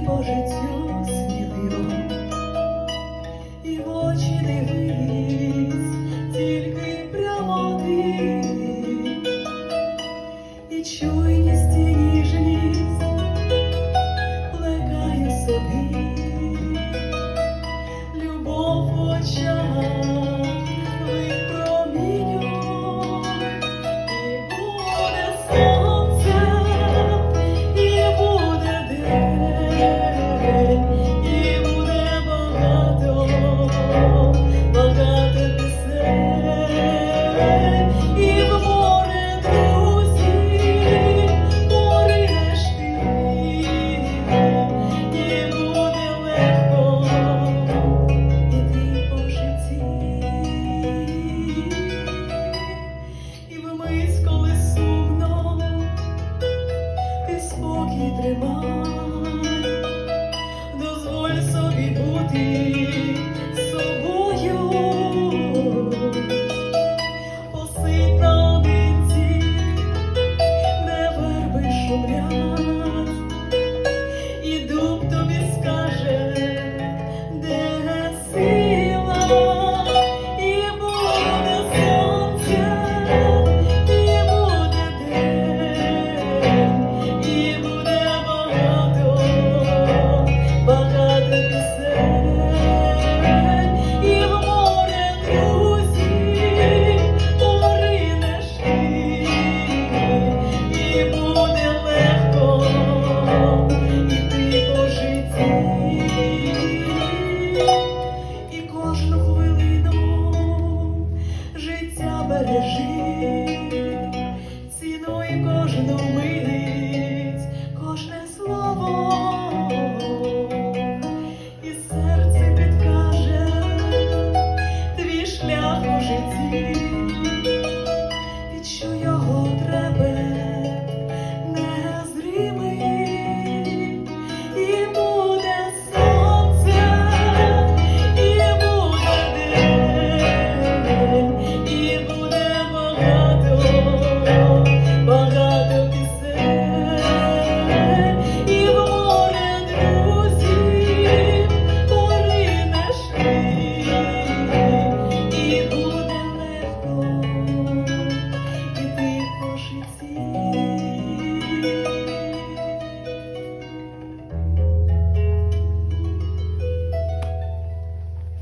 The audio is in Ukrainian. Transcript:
по життю сміливо, і в очі дивись, тільки прямо ти, і чуйність, і ніжність плекаю собі, любов в очах випромінюй, і буде сонце, і буде день, і буде багато, багато пісень, і в море друзів поринеш ти, і буде легко іти по житті, і вмить, коли сумно, ти спокій тримай, дозволь собі бути собою, посидь наодинці, де верби шумлять, і дуб тобі скаже, де сила, і буде сонце, і буде день, і буде багато, багато пісень, і в море друзів поринеш ти, і буде легко іти по житті, і кожну хвилину життя бережи, цінуй кожну мить, кожне слово, і серце підкаже твій шлях у житті, відчуй його трепет